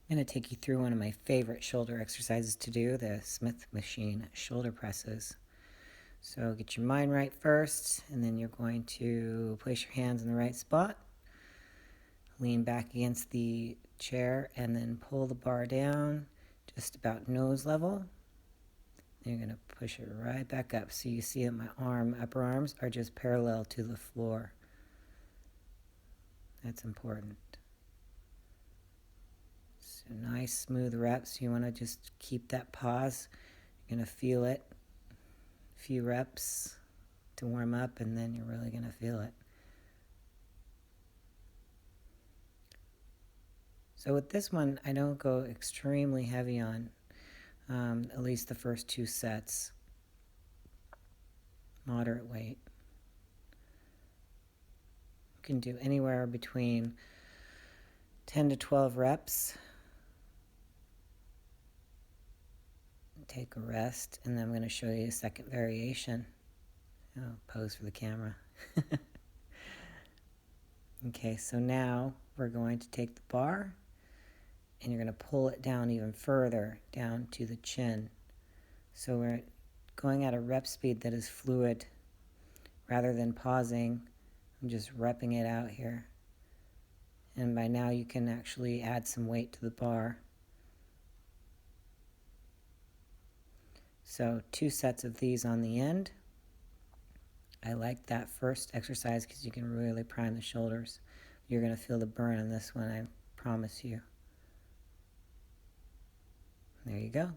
I'm going to take you through one of my favorite shoulder exercises to do, the Smith machine shoulder presses. So get your mind right first, and then you're going to place your hands in the right spot, lean back against the chair, and then pull the bar down just about nose level. Then you're going to push it right back up, so you see that my upper arms are just parallel to the floor. That's important. So nice smooth reps. You want to just keep that pause. You're going to feel it. A few reps to warm up, and then you're really going to feel it. So with this one, I don't go extremely heavy on, at least the first 2 sets. Moderate weight. You can do anywhere between 10 to 12 reps. Take a rest, and then I'm going to show you a second variation. Oh, pose for the camera. Okay, so now we're going to take the bar and you're going to pull it down even further, down to the chin. So we're going at a rep speed that is fluid. Rather than pausing, I'm just repping it out here. And by now you can actually add some weight to the bar. So 2 sets of these on the end. I like that first exercise because you can really prime the shoulders. You're going to feel the burn on this one, I promise you. There you go.